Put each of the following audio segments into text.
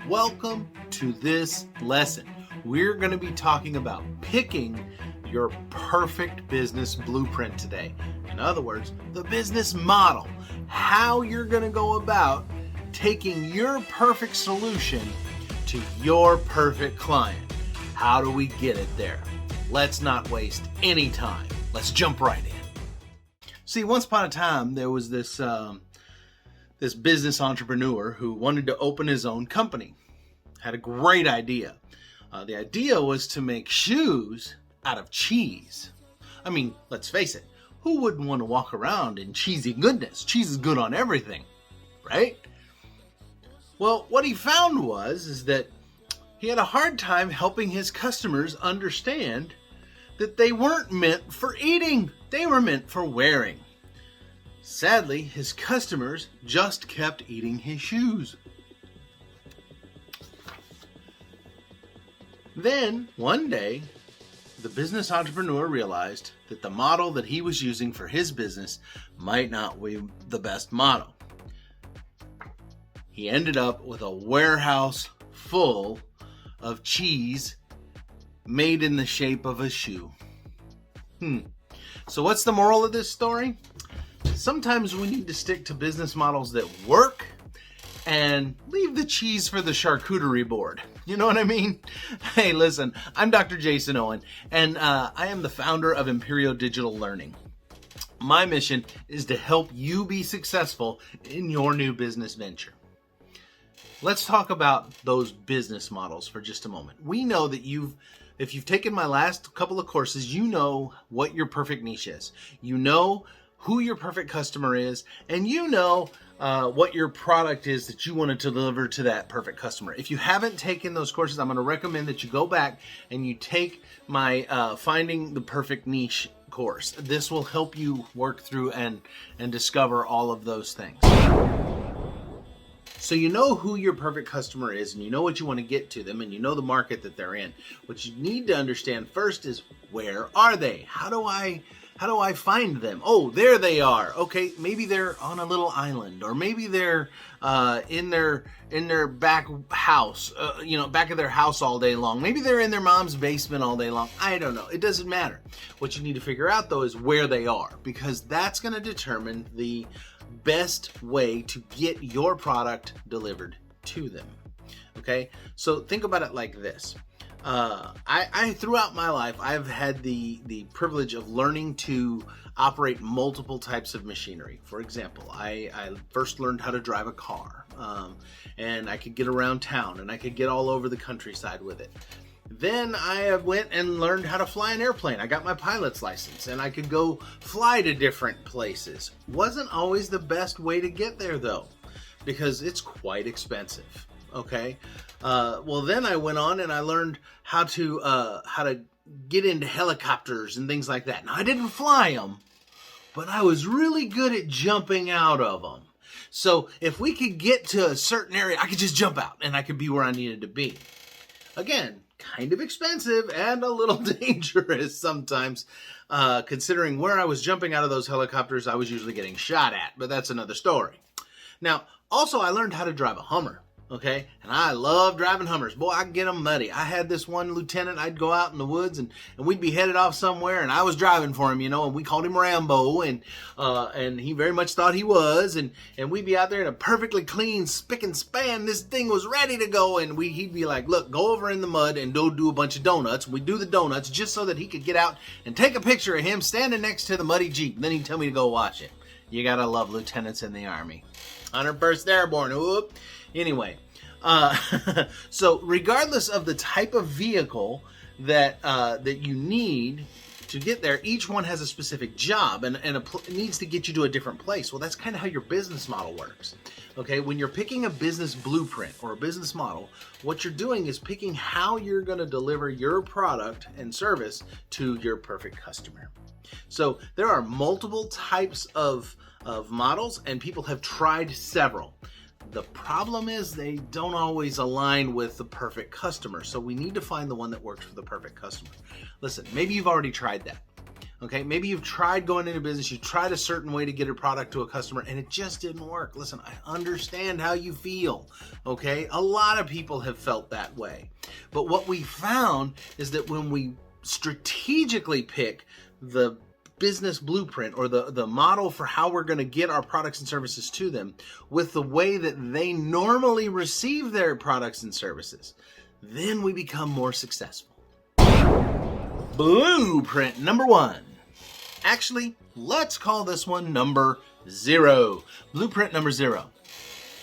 Welcome to this lesson. We're going to be talking about picking your perfect business blueprint today. In other words, the business model, how you're going to go about taking your perfect solution to your perfect client. How do we get it there? Let's not waste any time. Let's jump right in. See, once upon a time, there was this business entrepreneur who wanted to open his own company. Had a great idea. The idea was to make shoes out of cheese. I mean, let's face it, who wouldn't want to walk around in cheesy goodness? Cheese is good on everything, right? Well, what he found is that he had a hard time helping his customers understand that they weren't meant for eating, they were meant for wearing. Sadly, his customers just kept eating his shoes. Then, one day, the business entrepreneur realized that the model that he was using for his business might not be the best model. He ended up with a warehouse full of cheese made in the shape of a shoe. So what's the moral of this story? Sometimes we need to stick to business models that work and leave the cheese for the charcuterie board. You know what I mean? Hey, listen, I'm Dr. Jason Owen, and I am the founder of Imperial Digital Learning. My mission is to help you be successful in your new business venture. Let's talk about those business models for just a moment. We know that if you've taken my last couple of courses, you know what your perfect niche is. You know who your perfect customer is, and you know what your product is that you want to deliver to that perfect customer. If you haven't taken those courses, I'm going to recommend that you go back and you take my Finding the Perfect Niche course. This will help you work through and discover all of those things. So you know who your perfect customer is, and you know what you want to get to them, and you know the market that they're in. What you need to understand first is, where are they? How do I find them? Oh, there they are. Okay, maybe they're on a little island, or maybe they're in their back house, back of their house all day long. Maybe they're in their mom's basement all day long. I don't know. It doesn't matter. What you need to figure out though is where they are, because that's going to determine the best way to get your product delivered to them. Okay, so think about it like this. I throughout my life, I've had the privilege of learning to operate multiple types of machinery. For example, I first learned how to drive a car, and I could get around town, and I could get all over the countryside with it. Then I went and learned how to fly an airplane. I got my pilot's license, and I could go fly to different places. Wasn't always the best way to get there though, because it's quite expensive. Okay. Well, then I went on and I learned how to get into helicopters and things like that. Now, I didn't fly them, but I was really good at jumping out of them. So if we could get to a certain area, I could just jump out and I could be where I needed to be. Again, kind of expensive and a little dangerous sometimes, considering where I was jumping out of those helicopters, I was usually getting shot at, but that's another story. Now, also I learned how to drive a Hummer. Okay, and I love driving Hummers. Boy, I can get them muddy. I had this one lieutenant, I'd go out in the woods and we'd be headed off somewhere, and I was driving for him, and we called him Rambo, and he very much thought he was, and we'd be out there in a perfectly clean spick and span. This thing was ready to go, and he'd be like, look, go over in the mud and go do a bunch of donuts. We'd do the donuts just so that he could get out and take a picture of him standing next to the muddy Jeep. And then he'd tell me to go watch it. You gotta love lieutenants in the Army. 101st Airborne, whoop. Anyway, so regardless of the type of vehicle that you need to get there, each one has a specific job and it needs to get you to a different place. Well, that's kind of how your business model works. Okay, when you're picking a business blueprint or a business model, what you're doing is picking how you're going to deliver your product and service to your perfect customer. So there are multiple types of models, and people have tried several. The problem is they don't always align with the perfect customer. So we need to find the one that works for the perfect customer. Listen, maybe you've already tried that. Okay, maybe you've tried going into business, you tried a certain way to get a product to a customer and it just didn't work. Listen, I understand how you feel, okay? A lot of people have felt that way. But what we found is that when we strategically pick the business blueprint or the model for how we're going to get our products and services to them with the way that they normally receive their products and services, then we become more successful. Blueprint number 1. Actually, let's call this one number 0. Blueprint number 0.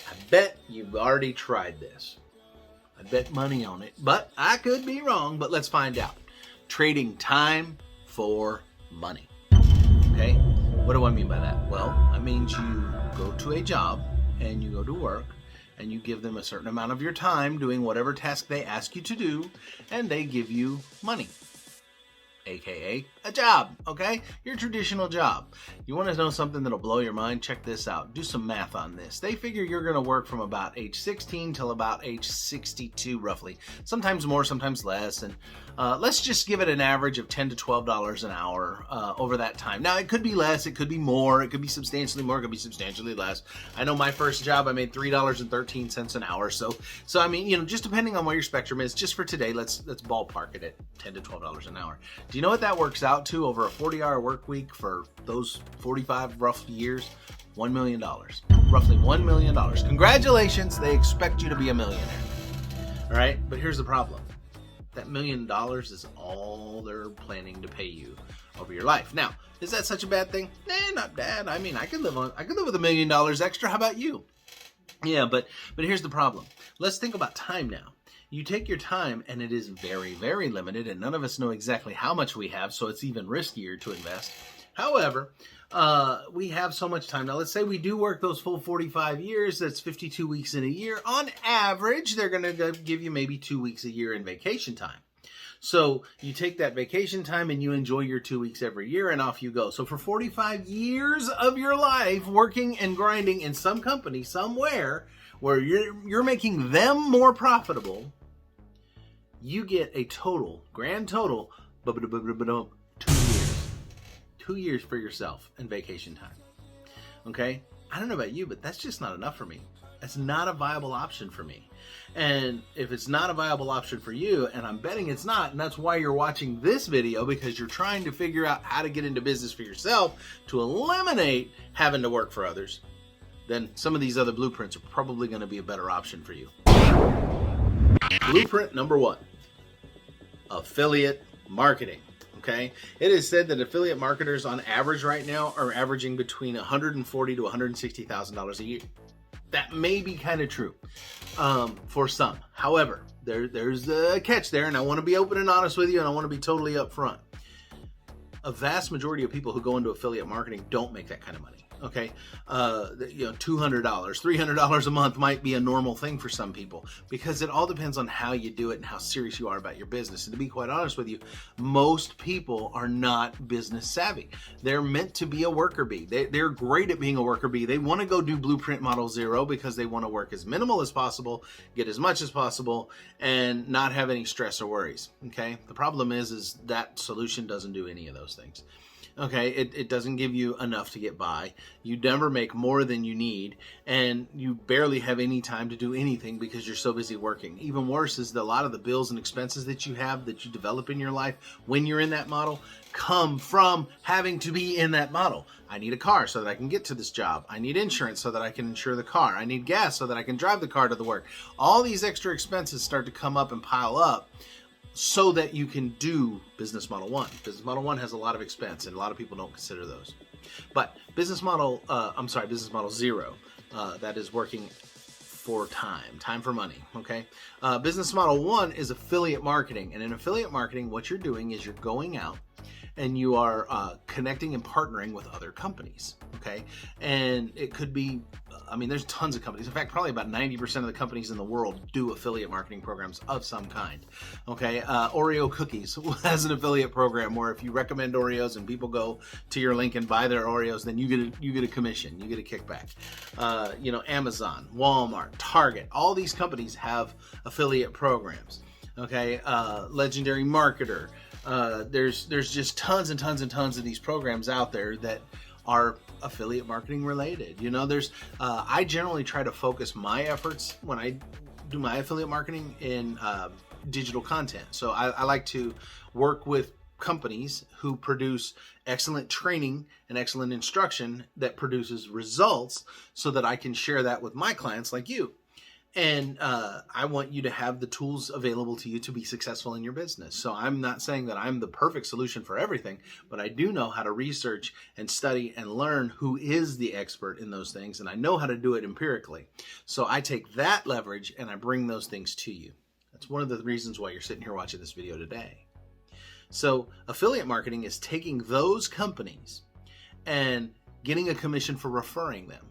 I bet you've already tried this. I bet money on it, but I could be wrong, but let's find out. Trading time for money. Okay? What do I mean by that? Well, that means you go to a job and you go to work and you give them a certain amount of your time doing whatever task they ask you to do, and they give you money. AKA a job, okay? Your traditional job. You want to know something that'll blow your mind? Check this out. Do some math on this. They figure you're going to work from about age 16 till about age 62, roughly. Sometimes more, sometimes less. And let's just give it an average of $10 to $12 an hour over that time. Now, it could be less, it could be more, it could be substantially more, it could be substantially less. I know my first job, I made $3.13 an hour. So I mean, you know, just depending on where your spectrum is, just for today, let's ballpark it at $10 to $12 an hour. Do you know what that works out to over a 40-hour work week for those 45 rough years? $1 million. Roughly $1 million. Congratulations, they expect you to be a millionaire. All right, but here's the problem. That $1 million is all they're planning to pay you over your life. Now, is that such a bad thing? Not bad. I mean, I could live with $1 million extra. How about you? Yeah, but here's the problem. Let's think about time now. You take your time and it is very, very limited, and none of us know exactly how much we have, so it's even riskier to invest. However, we have so much time. Now, let's say we do work those full 45 years. That's 52 weeks in a year. On average, they're going to give you maybe 2 weeks a year in vacation time. So you take that vacation time and you enjoy your 2 weeks every year, and off you go. So for 45 years of your life working and grinding in some company somewhere where you're making them more profitable, you get a grand total, 2 years. 2 years for yourself in vacation time. Okay? I don't know about you, but that's just not enough for me. That's not a viable option for me. And if it's not a viable option for you, and I'm betting it's not, and that's why you're watching this video, because you're trying to figure out how to get into business for yourself to eliminate having to work for others, then some of these other blueprints are probably going to be a better option for you. Blueprint number 1, affiliate marketing. Okay, it is said that affiliate marketers on average right now are averaging between $140,000 to $160,000 a year. That may be kind of true for some. However, there's a catch there, and I want to be open and honest with you, and I want to be totally upfront. A vast majority of people who go into affiliate marketing don't make that kind of money. Okay, $200, $300 a month might be a normal thing for some people, because it all depends on how you do it and how serious you are about your business. And to be quite honest with you, most people are not business savvy. They're meant to be a worker bee. They're great at being a worker bee. They want to go do Blueprint Model 0 because they want to work as minimal as possible, get as much as possible, and not have any stress or worries. Okay, the problem is that solution doesn't do any of those things. Okay, it doesn't give you enough to get by. You never make more than you need, and you barely have any time to do anything because you're so busy working. Even worse is that a lot of the bills and expenses that you have, that you develop in your life when you're in that model, come from having to be in that model. I need a car so that I can get to this job. I need insurance so that I can insure the car. I need gas so that I can drive the car to the work. All these extra expenses start to come up and pile up, so that you can do Business Model 1. Business Model 1 has a lot of expense, and a lot of people don't consider those. But Business Model 0, that is working for time for money, okay? Business Model 1 is affiliate marketing, and in affiliate marketing, what you're doing is you're going out and you are connecting and partnering with other companies, okay? And it could be, there's tons of companies. In fact, probably about 90% of the companies in the world do affiliate marketing programs of some kind, okay? Oreo Cookies has an affiliate program where if you recommend Oreos and people go to your link and buy their Oreos, then you get a commission, you get a kickback. Amazon, Walmart, Target, all these companies have affiliate programs, okay? Legendary Marketer, There's just tons and tons and tons of these programs out there that are affiliate marketing related. I generally try to focus my efforts when I do my affiliate marketing in digital content. So I like to work with companies who produce excellent training and excellent instruction that produces results so that I can share that with my clients like you. And I want you to have the tools available to you to be successful in your business. So I'm not saying that I'm the perfect solution for everything, but I do know how to research and study and learn who is the expert in those things. And I know how to do it empirically. So I take that leverage and I bring those things to you. That's one of the reasons why you're sitting here watching this video today. So affiliate marketing is taking those companies and getting a commission for referring them.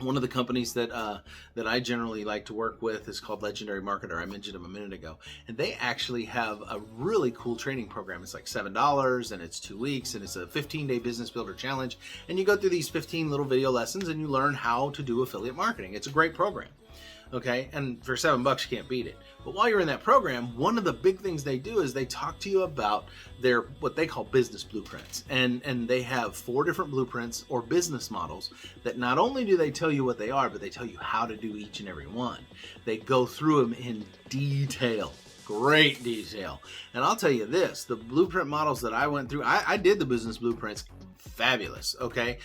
One of the companies that I generally like to work with is called Legendary Marketer. I mentioned them a minute ago. And they actually have a really cool training program. It's like $7 and it's 2 weeks and it's a 15-day business builder challenge. And you go through these 15 little video lessons and you learn how to do affiliate marketing. It's a great program. Okay, and for $7 you can't beat it. But while you're in that program, one of the big things they do is they talk to you about their what they call business blueprints. And they have 4 different blueprints or business models that not only do they tell you what they are, but they tell you how to do each and every one. They go through them in detail. Great detail. And I'll tell you this, the blueprint models that I went through, I did the business blueprints. Fabulous. Okay.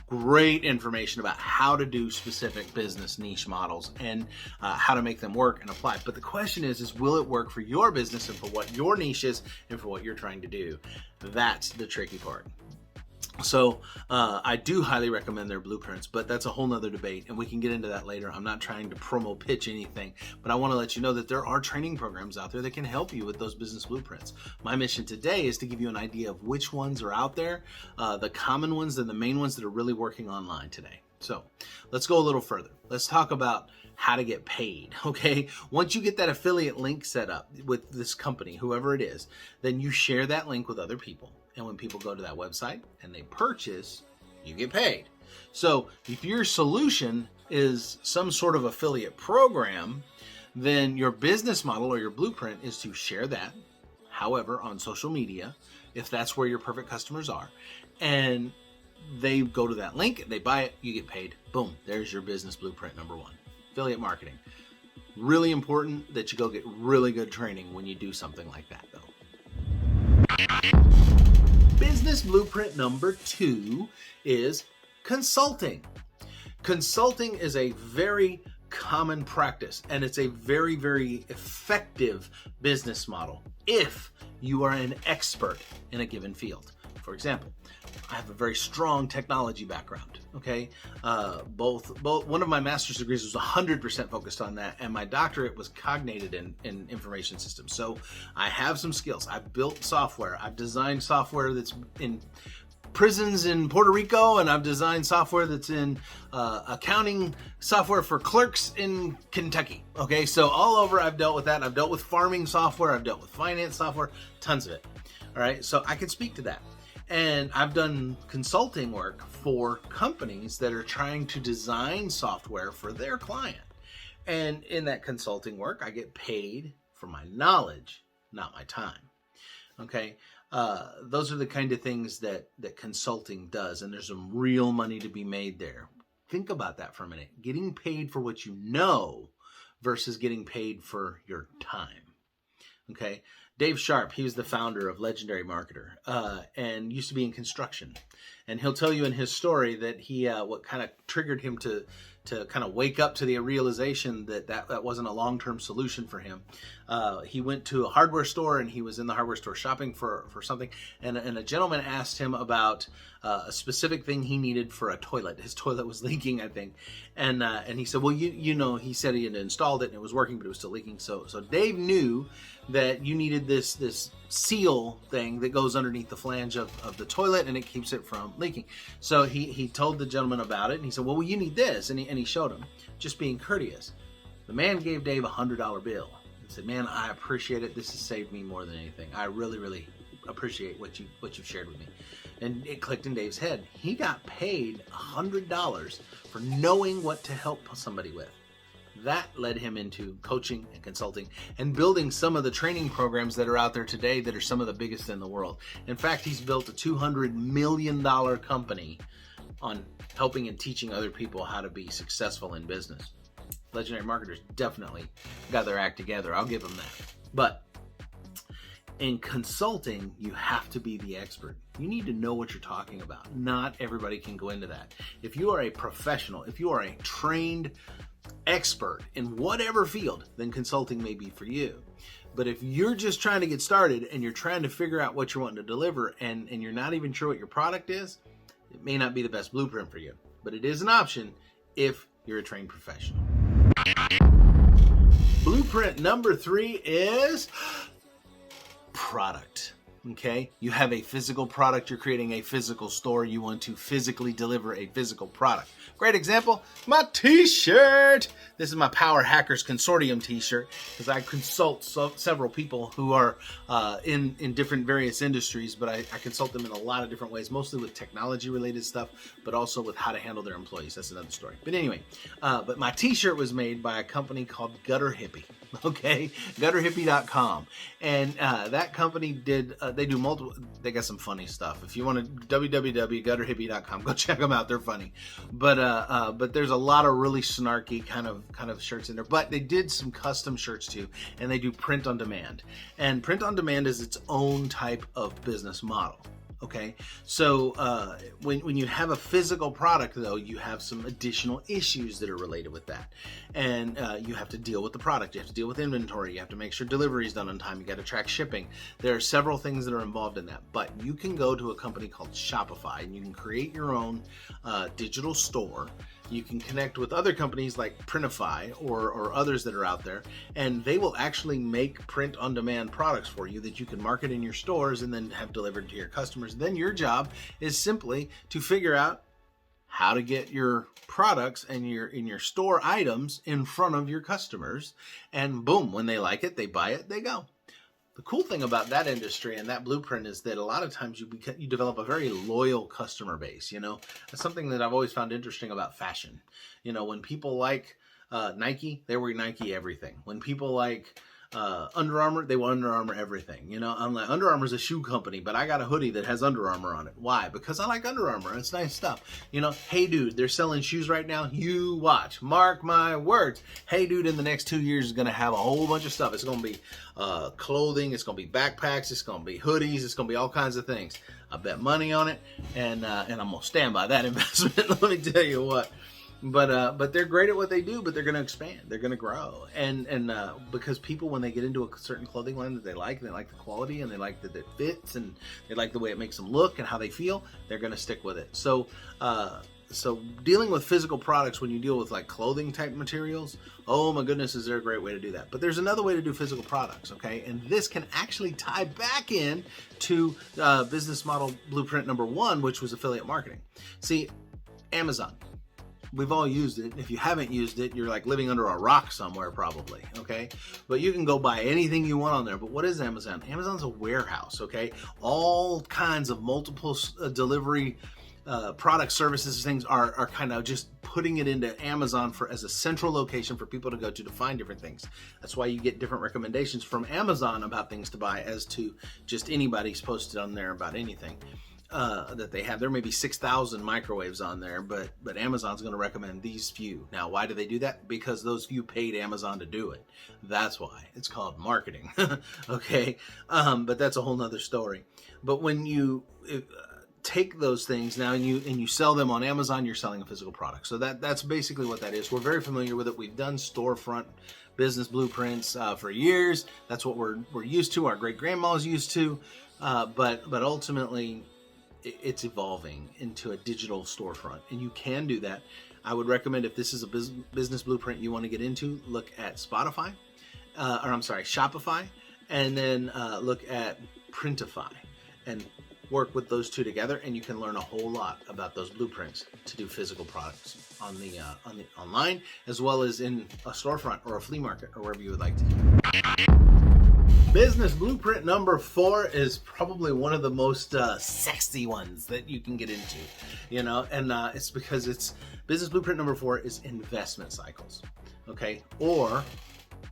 Great information about how to do specific business niche models and how to make them work and apply. But the question is will it work for your business and for what your niche is and for what you're trying to do? That's the tricky part. So I do highly recommend their blueprints, but that's a whole nother debate and we can get into that later. I'm not trying to promo pitch anything, but I want to let you know that there are training programs out there that can help you with those business blueprints. My mission today is to give you an idea of which ones are out there, the common ones and the main ones that are really working online today. So let's go a little further. Let's talk about how to get paid. Okay. Once you get that affiliate link set up with this company, whoever it is, then you share that link with other people. And when people go to that website and they purchase, you get paid. So if your solution is some sort of affiliate program, then your business model or your blueprint is to share that, however, on social media, if that's where your perfect customers are. And they go to that link, they buy it, you get paid. Boom, there's your business blueprint number 1. Affiliate marketing. Really important that you go get really good training when you do something like that, though. Business blueprint number 2 is consulting. Consulting is a very common practice and it's a very, very effective business model if you are an expert in a given field. For example, I have a very strong technology background. Okay, both one of my master's degrees was 100% focused on that, and my doctorate was cognated in information systems. So I have some skills. I've built software. I've designed software that's in prisons in Puerto Rico, and I've designed software that's in accounting software for clerks in Kentucky. Okay, so all over I've dealt with that. I've dealt with farming software. I've dealt with finance software. Tons of it. All right, so I can speak to that. And I've done consulting work for companies that are trying to design software for their client. And in that consulting work, I get paid for my knowledge, not my time. Okay. Those are the kind of things that consulting does. And there's some real money to be made there. Think about that for a minute. Getting paid for what you know versus getting paid for your time. Okay. Dave Sharp, he was the founder of Legendary Marketer and used to be in construction. And he'll tell you in his story that he, what kind of triggered him to kind of wake up to the realization that wasn't a long-term solution for him. He went to a hardware store and he was in the hardware store shopping for something. And a gentleman asked him about a specific thing he needed for a toilet. His toilet was leaking, I think. And he said, well, you know, he said he had installed it and it was working, but it was still leaking. So Dave knew that you needed this seal thing that goes underneath the flange of the toilet and it keeps it from leaking. So he told the gentleman about it and he said, well, you need this. And he showed him, just being courteous. The man gave Dave a $100 bill and said, man, I appreciate it. This has saved me more than anything. I really, really appreciate what you've shared with me. And it clicked in Dave's head. He got paid $100 for knowing what to help somebody with. That led him into coaching and consulting and building some of the training programs that are out there today that are some of the biggest in the world. In fact, he's built a $200 million company on helping and teaching other people how to be successful in business. Legendary marketers definitely got their act together. I'll give them that. But in consulting, you have to be the expert. You need to know what you're talking about. Not everybody can go into that. If you are a professional, if you are a trained expert in whatever field, then consulting may be for you. But if you're just trying to get started and you're trying to figure out what you're wanting to deliver and you're not even sure what your product is, it may not be the best blueprint for you. But it is an option if you're a trained professional. Blueprint number 3 is product. Okay, you have a physical product, you're creating a physical store, you want to physically deliver a physical product. Great example, my t-shirt. This is my Power Hackers Consortium t-shirt because I consult several people who are in different various industries, but I consult them in a lot of different ways, mostly with technology related stuff, but also with how to handle their employees. That's another story. But anyway, but my t-shirt was made by a company called Gutter Hippie. Okay, gutterhippie.com. And that company they got some funny stuff. If you want to, www.gutterhippie.com, go check them out. They're funny. But there's a lot of really snarky kind of shirts in there. But they did some custom shirts too, and they do print on demand. And print on demand is its own type of business model. Okay, so when you have a physical product, though, you have some additional issues that are related with that, and you have to deal with the product. You have to deal with inventory. You have to make sure delivery is done on time. You got to track shipping. There are several things that are involved in that, but you can go to a company called Shopify and you can create your own digital store. You can connect with other companies like Printify or others that are out there, and they will actually make print-on-demand products for you that you can market in your stores and then have delivered to your customers. Then your job is simply to figure out how to get your products and your store items in front of your customers, and boom, when they like it, they buy it, they go. The cool thing about that industry and that blueprint is that a lot of times you develop a very loyal customer base. You know, that's something that I've always found interesting about fashion. You know, when people like Nike, they wear Nike everything. When people like Under Armour, they wear Under Armour everything. You know, I'm like, Under Armour's a shoe company, but I got a hoodie that has Under Armour on it. Why? Because I like Under Armour. It's nice stuff. You know, hey dude, they're selling shoes right now. You watch. Mark my words. Hey dude, in the next 2 years is going to have a whole bunch of stuff. It's going to be clothing. It's going to be backpacks. It's going to be hoodies. It's going to be all kinds of things. I bet money on it, and I'm going to stand by that investment. Let me tell you what. But they're great at what they do, but they're going to expand. They're going to grow. And because people, when they get into a certain clothing line that they like the quality, and they like that it fits, and they like the way it makes them look and how they feel, they're going to stick with it. So dealing with physical products, when you deal with like clothing type materials, oh my goodness, is there a great way to do that? But there's another way to do physical products, okay? And this can actually tie back in to business model blueprint number 1, which was affiliate marketing. See, Amazon. We've all used it. If you haven't used it, you're like living under a rock somewhere probably, okay? But you can go buy anything you want on there. But what is Amazon? Amazon's a warehouse, okay? All kinds of multiple delivery product services, things are kind of just putting it into Amazon as a central location for people to go to find different things. That's why you get different recommendations from Amazon about things to buy as to just anybody's posted on there about anything. That they have. There may be 6,000 microwaves on there, but Amazon's going to recommend these few. Now, why do they do that? Because those few paid Amazon to do it. That's why. It's called marketing. Okay? But that's a whole nother story. But when you take those things now and you sell them on Amazon, you're selling a physical product. So that's basically what that is. We're very familiar with it. We've done storefront business blueprints for years. That's what we're used to. Our great grandmas used to. But ultimately, it's evolving into a digital storefront, and you can do that. I would recommend, if this is a business blueprint you want to get into, look at Shopify, and then look at Printify, and work with those two together, and you can learn a whole lot about those blueprints to do physical products on the online, as well as in a storefront or a flea market or wherever you would like to do it. Business blueprint number 4 is probably one of the most sexy ones that you can get into, and it's because it's business blueprint number 4 is investment cycles, okay, or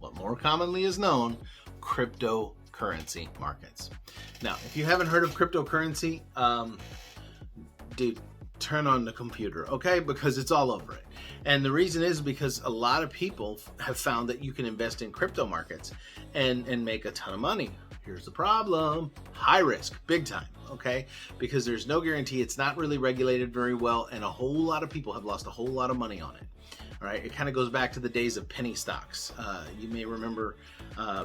what more commonly is known, cryptocurrency markets. Now, if you haven't heard of cryptocurrency, dude, turn on the computer, okay, because it's all over it. And the reason is because a lot of people have found that you can invest in crypto markets and make a ton of money. Here's the problem: high risk, big time, okay? Because there's no guarantee, it's not really regulated very well, and a whole lot of people have lost a whole lot of money on it. All right, it kind of goes back to the days of penny stocks. You may remember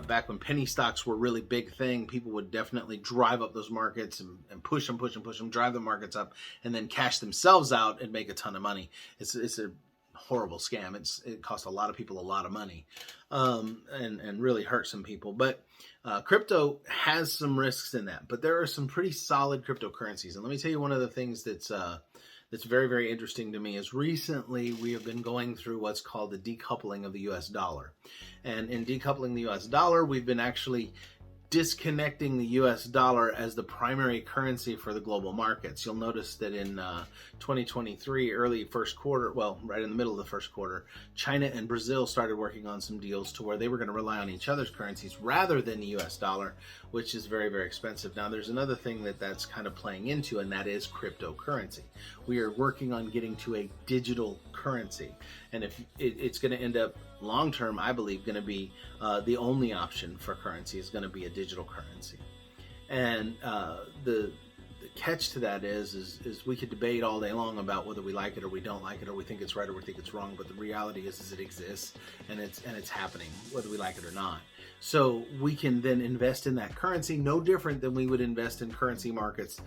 back when penny stocks were a really big thing, people would definitely drive up those markets and push them, drive the markets up, and then cash themselves out and make a ton of money. It's a horrible scam. It cost a lot of people a lot of money, and really hurt some people. But crypto has some risks in that. But there are some pretty solid cryptocurrencies. And let me tell you one of the things that's very, very interesting to me is recently we have been going through what's called the decoupling of the US dollar. And in decoupling the US dollar, we've been actually disconnecting the US dollar as the primary currency for the global markets. You'll notice that in 2023, early first quarter, well, right in the middle of the first quarter, China and Brazil started working on some deals to where they were going to rely on each other's currencies rather than the US dollar, which is very, very expensive. Now, there's another thing that's kind of playing into, and that is cryptocurrency. We are working on getting to a digital currency. And if it's going to end up long term, I believe, going to be the only option for currency is going to be a digital currency. And the catch to that is we could debate all day long about whether we like it or we don't like it, or we think it's right or we think it's wrong. But the reality is it exists, and it's happening whether we like it or not. So we can then invest in that currency, no different than we would invest in currency markets,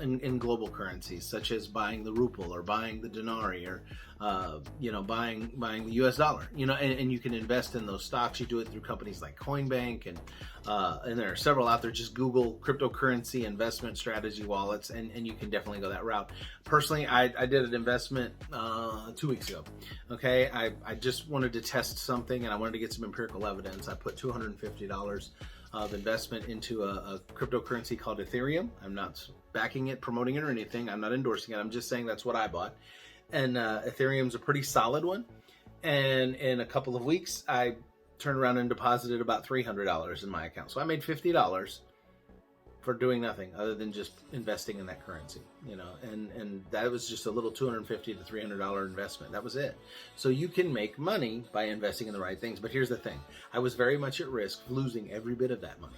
in global currencies, such as buying the ruble or buying the denarii or buying the US dollar. And you can invest in those stocks. You do it through companies like Coinbank, and there are several out there. Just Google cryptocurrency investment strategy wallets, and you can definitely go that route. Personally, I did an investment 2 weeks ago. Okay, I just wanted to test something, and I wanted to get some empirical evidence. I put $250 of investment into a cryptocurrency called Ethereum. I'm not backing it, promoting it, or anything. I'm not endorsing it. I'm just saying that's what I bought. And Ethereum's a pretty solid one. And in a couple of weeks, I turned around and deposited about $300 in my account. So I made $50 for doing nothing other than just investing in that currency, and that was just a little $250 to $300 investment. That was it. So you can make money by investing in the right things. But here's the thing. I was very much at risk of losing every bit of that money.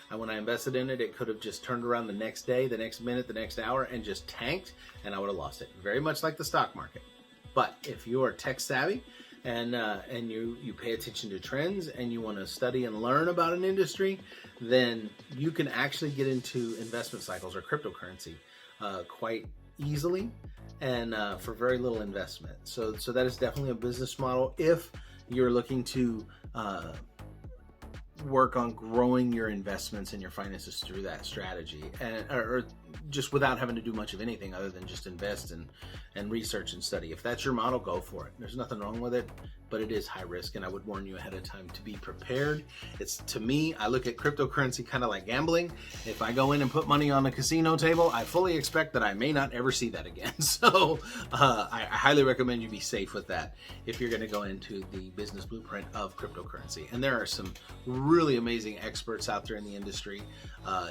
And when I invested in it, it could have just turned around the next day, the next minute, the next hour, and just tanked, and I would have lost it. Very much like the stock market. But if you are tech savvy and you pay attention to trends and you want to study and learn about an industry, then you can actually get into investment cycles or cryptocurrency quite easily and for very little investment. So that is definitely a business model if you're looking to work on growing your investments and your finances through that strategy, or just without having to do much of anything other than just invest and research and study. If that's your model, go for it. There's nothing wrong with it, but it is high risk, and I would warn you ahead of time to be prepared. To me, I look at cryptocurrency kind of like gambling. If I go in and put money on a casino table, I fully expect that I may not ever see that again. So I highly recommend you be safe with that if you're going to go into the business blueprint of cryptocurrency. And there are some really amazing experts out there in the industry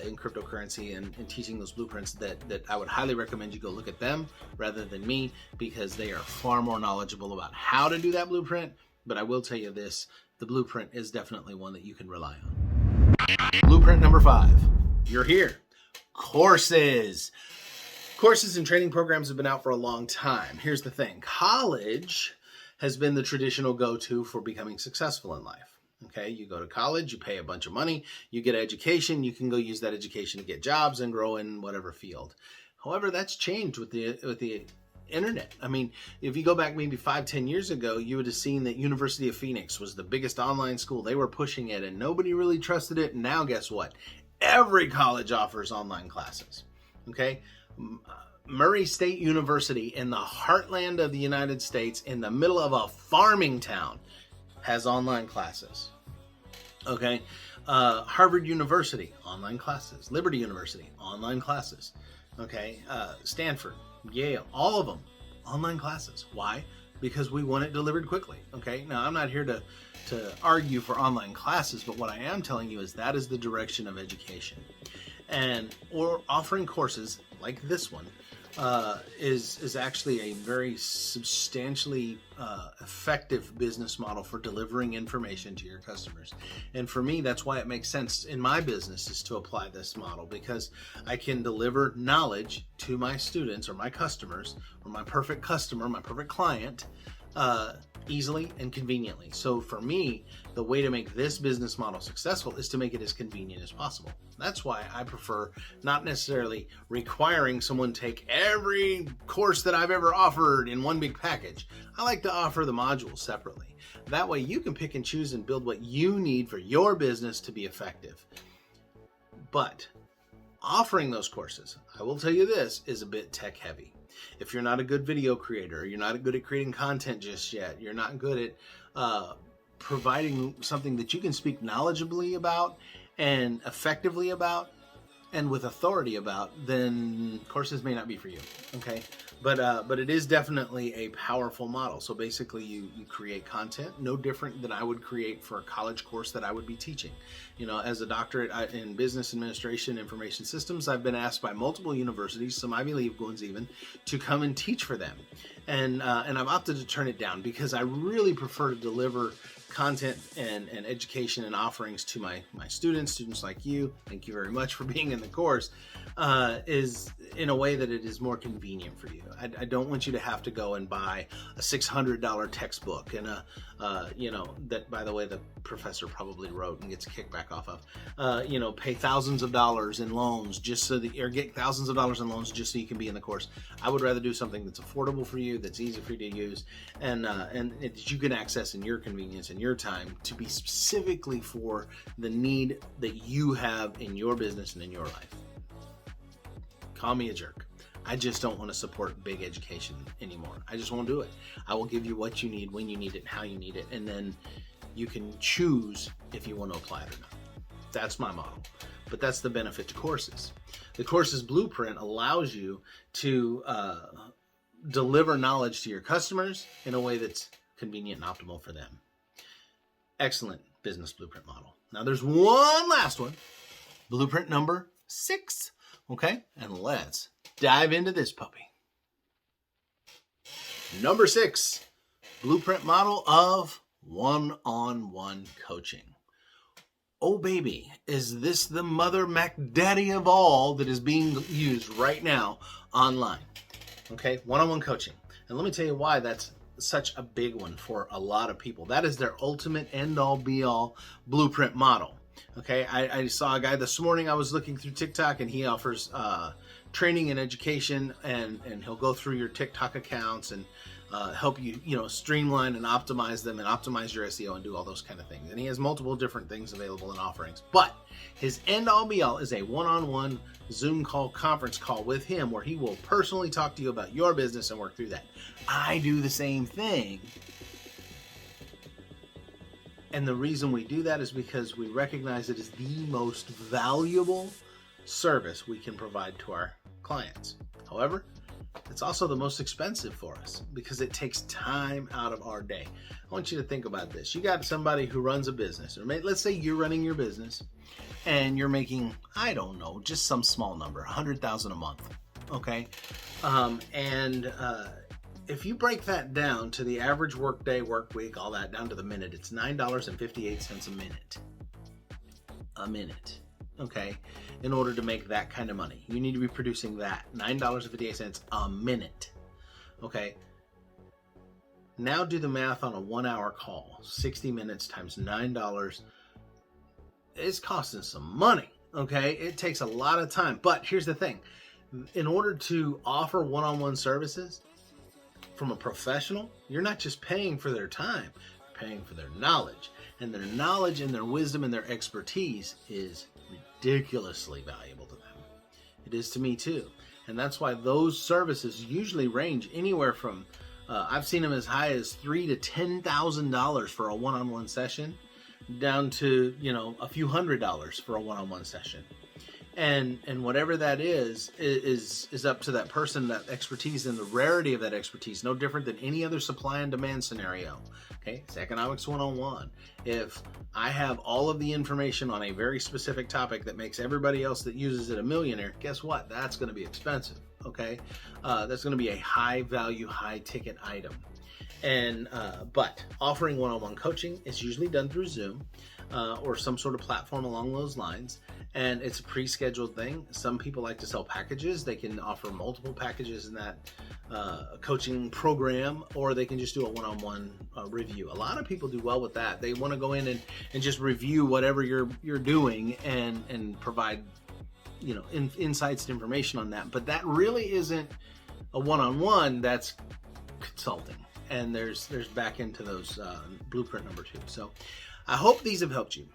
in cryptocurrency and teaching those blueprints that I would highly recommend you go look at them rather than me, because they are far more knowledgeable about how to do that blueprint. But I will tell you this, the blueprint is definitely one that you can rely on. Blueprint number 5, you're here. Courses. Courses and training programs have been out for a long time. Here's the thing. College has been the traditional go-to for becoming successful in life. Okay, you go to college, you pay a bunch of money, you get education, you can go use that education to get jobs and grow in whatever field. However, that's changed with the internet. I mean, if you go back maybe 5-10 years ago, you would have seen that University of Phoenix was the biggest online school. They were pushing it and nobody really trusted it. And now guess what? Every college offers online classes. Okay. Murray State University in the heartland of the United States, in the middle of a farming town, has online classes. Okay. Harvard University, online classes. Liberty University, online classes. Okay. Stanford, Yale, all of them, online classes. Why? Because we want it delivered quickly. Okay. Now, I'm not here to argue for online classes, but what I am telling you is that is the direction of education. And or offering courses like this one is actually a very substantially effective business model for delivering information to your customers. And for me, that's why it makes sense in my business is to apply this model, because I can deliver knowledge to my students or my customers or my perfect customer, my perfect client, easily and conveniently. So for me, the way to make this business model successful is to make it as convenient as possible. That's why I prefer not necessarily requiring someone take every course that I've ever offered in one big package. I like to offer the modules separately. That way you can pick and choose and build what you need for your business to be effective. But offering those courses, I will tell you this, is a bit tech heavy. If you're not a good video creator, you're not good at creating content just yet, you're not good at providing something that you can speak knowledgeably about and effectively about and with authority about, then courses may not be for you. Okay. But it is definitely a powerful model. So basically you create content no different than I would create for a college course that I would be teaching. You know, as a doctorate in business administration, information systems, I've been asked by multiple universities, some Ivy League ones even, to come and teach for them. And I've opted to turn it down because I really prefer to deliver content and education and offerings to my students like you. Thank you very much for being in the course. Is in a way that it is more convenient for you. I don't want you to have to go and buy a $600 textbook and that, by the way, the professor probably wrote and gets a kickback off of. Pay thousands of dollars in loans or get thousands of dollars in loans just so you can be in the course. I would rather do something that's affordable for you, that's easy for you to use, and that you can access in your convenience and your time to be specifically for the need that you have in your business and in your life. Call me a jerk. I just don't want to support big education anymore. I just won't do it. I will give you what you need, when you need it, and how you need it, and then you can choose if you want to apply it or not. That's my model. But that's the benefit to courses. The courses blueprint allows you to deliver knowledge to your customers in a way that's convenient and optimal for them. Excellent business blueprint model. Now there's one last one. Blueprint number 6. Okay, and let's dive into this puppy. Number 6, blueprint model of one-on-one coaching. Oh baby, is this the mother MacDaddy of all that is being used right now online? Okay, one-on-one coaching. And let me tell you why that's such a big one for a lot of people. That is their ultimate end-all be-all blueprint model. Okay, I saw a guy this morning. I was looking through TikTok, and he offers training and education, and he'll go through your TikTok accounts and help you, streamline and optimize them and optimize your SEO and do all those kind of things. And he has multiple different things available in offerings. But his end-all be-all is a one-on-one Zoom call, conference call with him where he will personally talk to you about your business and work through that. I do the same thing. And the reason we do that is because we recognize it is the most valuable service we can provide to our clients. However, it's also the most expensive for us because it takes time out of our day. I want you to think about this. You got somebody who runs a business, or let's say you're running your business and you're making, I don't know, just some small number, $100,000 a month. Okay. If you break that down to the average work day, work week, all that down to the minute, it's $9.58 a minute. A minute. Okay. In order to make that kind of money, you need to be producing that $9.58 a minute. Okay. Now do the math on a 1-hour call. 60 minutes times $9. It's costing some money. Okay. It takes a lot of time. But here's the thing. In order to offer one-on-one services from a professional, you're not just paying for their time, you're paying for their knowledge. And their knowledge and their wisdom and their expertise is ridiculously valuable to them. It is to me too. And that's why those services usually range anywhere from, I've seen them as high as $3,000 to $10,000 for a one-on-one session. down to, a few $100s for a one-on-one session. And whatever that is up to that person, that expertise, and the rarity of that expertise. No different than any other supply and demand scenario. Okay, it's economics 101. If I have all of the information on a very specific topic that makes everybody else that uses it a millionaire, guess what? That's going to be expensive. Okay, that's going to be a high value, high ticket item. And but offering one-on-one coaching is usually done through Zoom or some sort of platform along those lines, and it's a pre-scheduled thing. Some people like to sell packages. They can offer multiple packages in that coaching program, or they can just do a one-on-one review. A lot of people do well with that. They want to go in and just review whatever you're doing and provide insights and information on that. But that really isn't a one-on-one. That's consulting. And there's back into those blueprint number 2. So I hope these have helped you.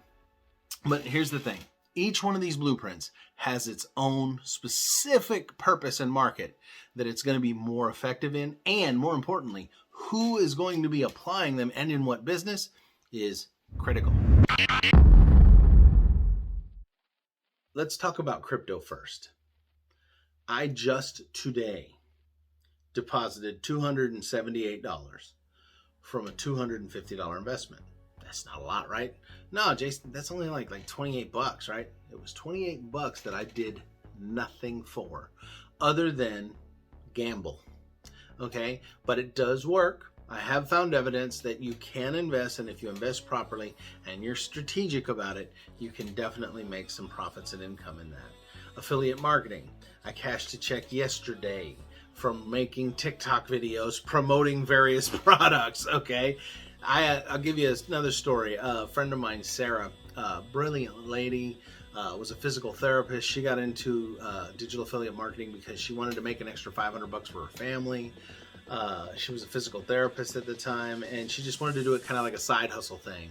But here's the thing. Each one of these blueprints has its own specific purpose and market that it's going to be more effective in. And more importantly, who is going to be applying them and in what business is critical. Let's talk about crypto first. I just today deposited $278 from a $250 investment. That's not a lot, right? No, Jason, that's only like $28, right? It was $28 that I did nothing for other than gamble. Okay, but it does work. I have found evidence that you can invest, and if you invest properly and you're strategic about it, you can definitely make some profits and income in that. Affiliate marketing. I cashed a check yesterday from making TikTok videos promoting various products. Okay, I'll give you another story. A friend of mine, Sarah, brilliant lady, was a physical therapist. She got into digital affiliate marketing because she wanted to make an extra $500 for her family. She was a physical therapist at the time, and she just wanted to do it kind of like a side hustle thing.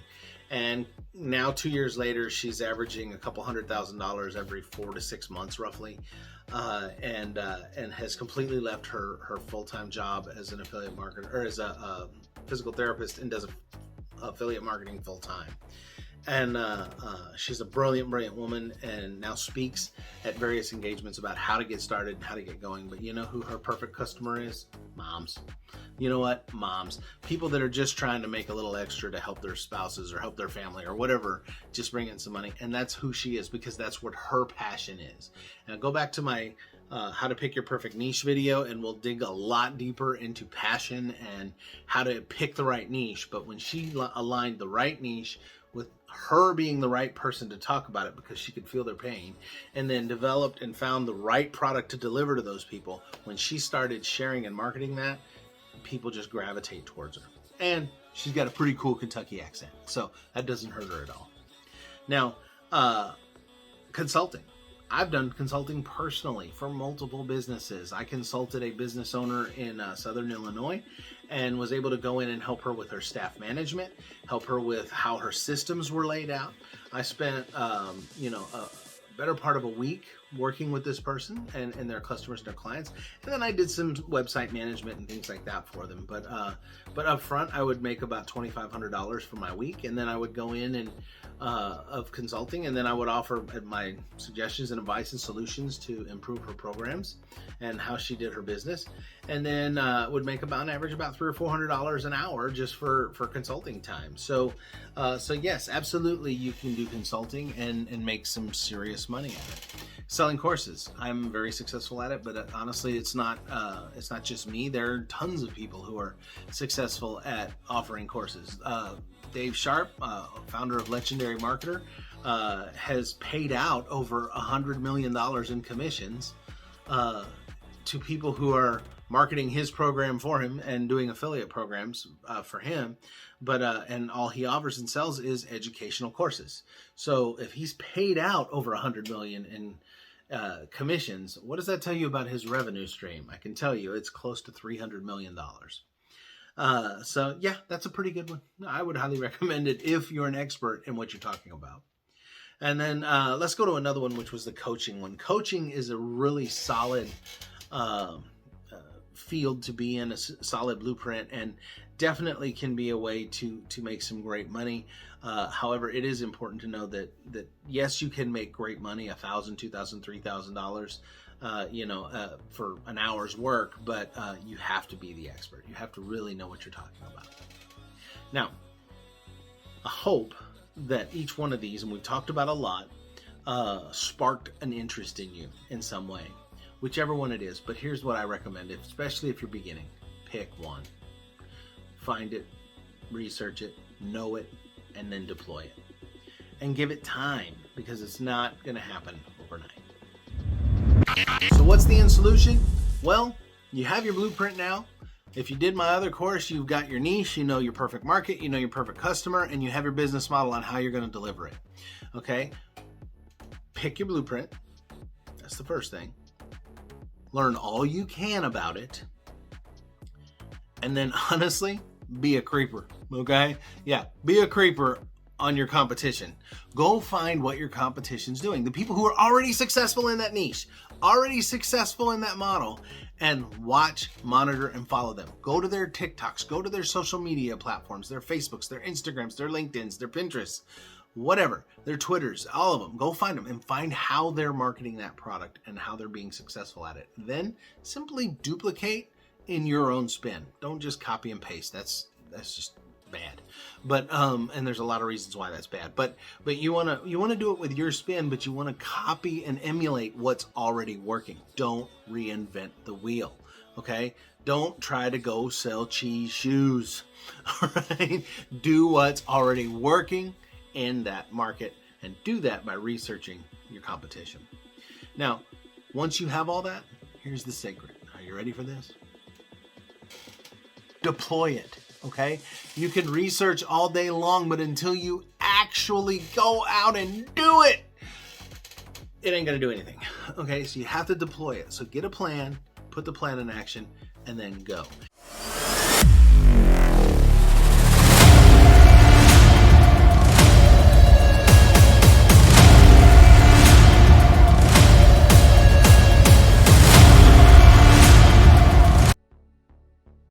And now 2 years later, she's averaging a couple $100,000 every 4 to 6 months roughly, and has completely left her full-time job as an affiliate marketer, or as a physical therapist, and does affiliate marketing full-time. And she's a brilliant woman, and now speaks at various engagements about how to get started and how to get going. But you know who her perfect customer is? Moms. You know what? Moms. People that are just trying to make a little extra to help their spouses or help their family or whatever, just bring in some money. And that's who she is, because that's what her passion is. And go back to my how to pick your perfect niche video, and we'll dig a lot deeper into passion and how to pick the right niche. But when she aligned the right niche with her being the right person to talk about it, because she could feel their pain, and then developed and found the right product to deliver to those people, when she started sharing and marketing that, people just gravitate towards her. And she's got a pretty cool Kentucky accent, so that doesn't hurt her at all. Now, consulting. I've done consulting personally for multiple businesses. I consulted a business owner in Southern Illinois and was able to go in and help her with her staff management, help her with how her systems were laid out. I spent, a better part of a week working with this person and their customers and their clients. And then I did some website management and things like that for them. But up front, I would make about $2,500 for my week. And then I would go in and of consulting, and then I would offer my suggestions and advice and solutions to improve her programs and how she did her business. And then would make on average about $300 or $400 an hour just for consulting time. So yes, absolutely, you can do consulting and make some serious money at it. Selling courses, I'm very successful at it, but honestly, it's not just me. There are tons of people who are successful at offering courses. Dave Sharp, founder of Legendary Marketer, has paid out over $100 million in commissions to people who are marketing his program for him and doing affiliate programs for him. But and all he offers and sells is educational courses. So if he's paid out over $100 million in commissions, what does that tell you about his revenue stream? I can tell you it's close to $300 million. So yeah, that's a pretty good one. I would highly recommend it if you're an expert in what you're talking about. And then let's go to another one, which was the coaching one. Coaching is a really solid field to be in, a solid blueprint, and definitely can be a way to make some great money. However, it is important to know that yes, you can make great money, $1,000, $2,000, $3,000, for an hour's work, but you have to be the expert. You have to really know what you're talking about. Now, I hope that each one of these, and we've talked about a lot, sparked an interest in you in some way, whichever one it is. But here's what I recommend, especially if you're beginning: pick one, find it, research it, know it, and then deploy it, and give it time, because it's not going to happen overnight. So what's the end solution? Well, you have your blueprint now. If you did my other course, you've got your niche, you know your perfect market, you know your perfect customer, and you have your business model on how you're going to deliver it. Okay? Pick your blueprint. That's the first thing. Learn all you can about it. And then honestly, be a creeper. Okay? Yeah, be a creeper on your competition. Go find what your competition's doing. The people who are already successful in that niche, already successful in that model, and watch, monitor, and follow them. Go to their TikToks, go to their social media platforms, their Facebooks, their Instagrams, their LinkedIns, their Pinterests, whatever, their Twitters, all of them. Go find them and find how they're marketing that product and how they're being successful at it. Then simply duplicate in your own spin. Don't just copy and paste. That's just bad. But and there's a lot of reasons why that's bad. But you want to do it with your spin, but you want to copy and emulate what's already working. Don't reinvent the wheel. Okay? Don't try to go sell cheese shoes. All right? Do what's already working in that market, and do that by researching your competition. Now, once you have all that, here's the secret. Are you ready for this? Deploy it. Okay? You can research all day long, but until you actually go out and do it, it ain't gonna do anything. Okay? So you have to deploy it. So get a plan, put the plan in action, and then go.